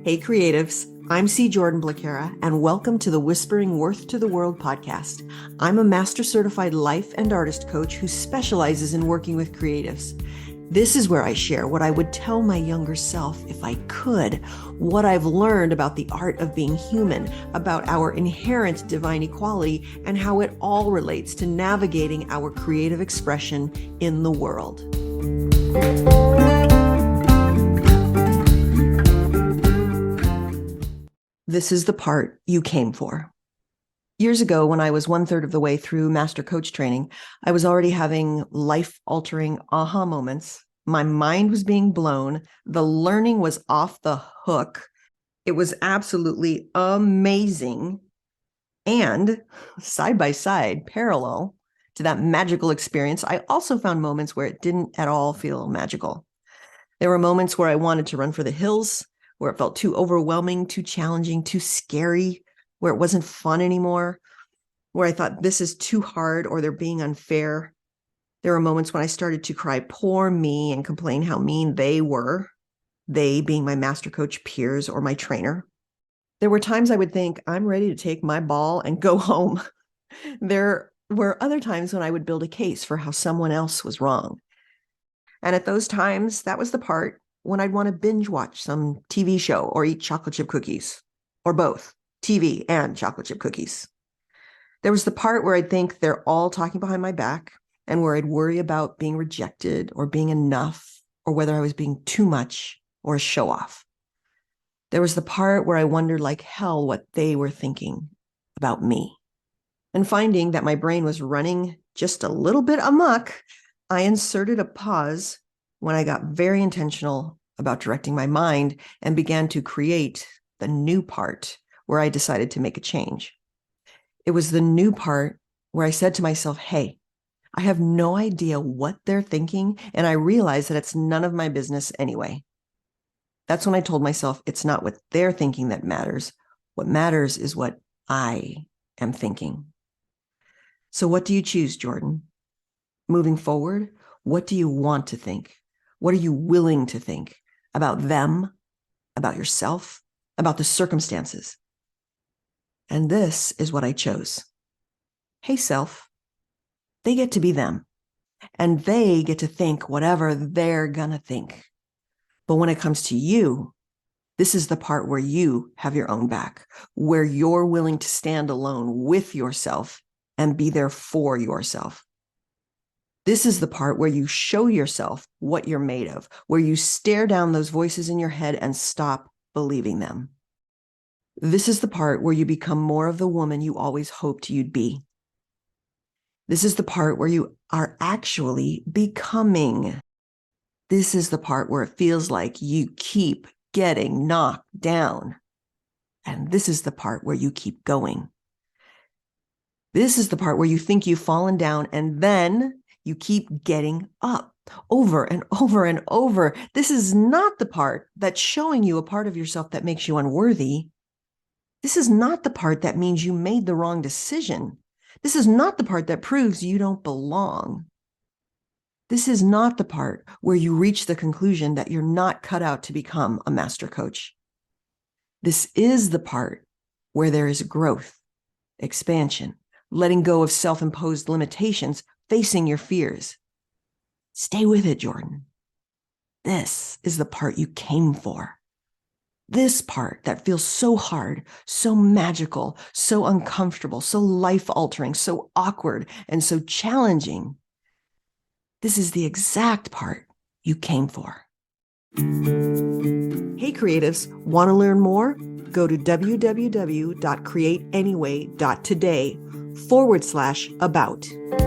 Hey creatives, I'm C. Jordan Blacara, and welcome to the Whispering Worth to the World podcast. I'm a master certified life and artist coach who specializes in working with creatives. This is where I share what I would tell my younger self if I could, what I've learned about the art of being human, about our inherent divine equality, and how it all relates to navigating our creative expression in the world. This is the part you came for. Years ago, when I was 1/3 of the way through master coach training, I was already having life-altering aha moments. My mind was being blown. The learning was off the hook. It was absolutely amazing. And side by side, parallel to that magical experience, I also found moments where it didn't at all feel magical. There were moments where I wanted to run for the hills, where it felt too overwhelming, too challenging, too scary, where it wasn't fun anymore, where I thought this is too hard or they're being unfair. There were moments when I started to cry, poor me, and complain how mean they were, they being my master coach peers or my trainer. There were times I would think, I'm ready to take my ball and go home. There were other times when I would build a case for how someone else was wrong. And at those times, that was the part when I'd want to binge watch some TV show or eat chocolate chip cookies, or both, TV and chocolate chip cookies. There was the part where I'd think they're all talking behind my back and where I'd worry about being rejected or being enough or whether I was being too much or a show off. There was the part where I wondered like hell what they were thinking about me. And finding that my brain was running just a little bit amok, I inserted a pause when I got very intentional about directing my mind and began to create the new part where I decided to make a change. It was the new part where I said to myself, hey, I have no idea what they're thinking, and I realize that it's none of my business anyway. That's when I told myself it's not what they're thinking that matters. What matters is what I am thinking. So what do you choose, Jordan? Moving forward, what do you want to think? What are you willing to think about them, about yourself, about the circumstances? And this is what I chose. Hey, self, they get to be them, and they get to think whatever they're gonna think. But when it comes to you, this is the part where you have your own back, where you're willing to stand alone with yourself and be there for yourself. This is the part where you show yourself what you're made of, where you stare down those voices in your head and stop believing them. This is the part where you become more of the woman you always hoped you'd be. This is the part where you are actually becoming. This is the part where it feels like you keep getting knocked down. And this is the part where you keep going. This is the part where you think you've fallen down and then you keep getting up over and over and over. This is not the part that's showing you a part of yourself that makes you unworthy. This is not the part that means you made the wrong decision. This is not the part that proves you don't belong. This is not the part where you reach the conclusion that you're not cut out to become a master coach. This is the part where there is growth, expansion, letting go of self-imposed limitations, facing your fears. Stay with it, Jordan. This is the part you came for. This part that feels so hard, so magical, so uncomfortable, so life-altering, so awkward, and so challenging. This is the exact part you came for. Hey creatives, want to learn more? Go to www.createanyway.today/about.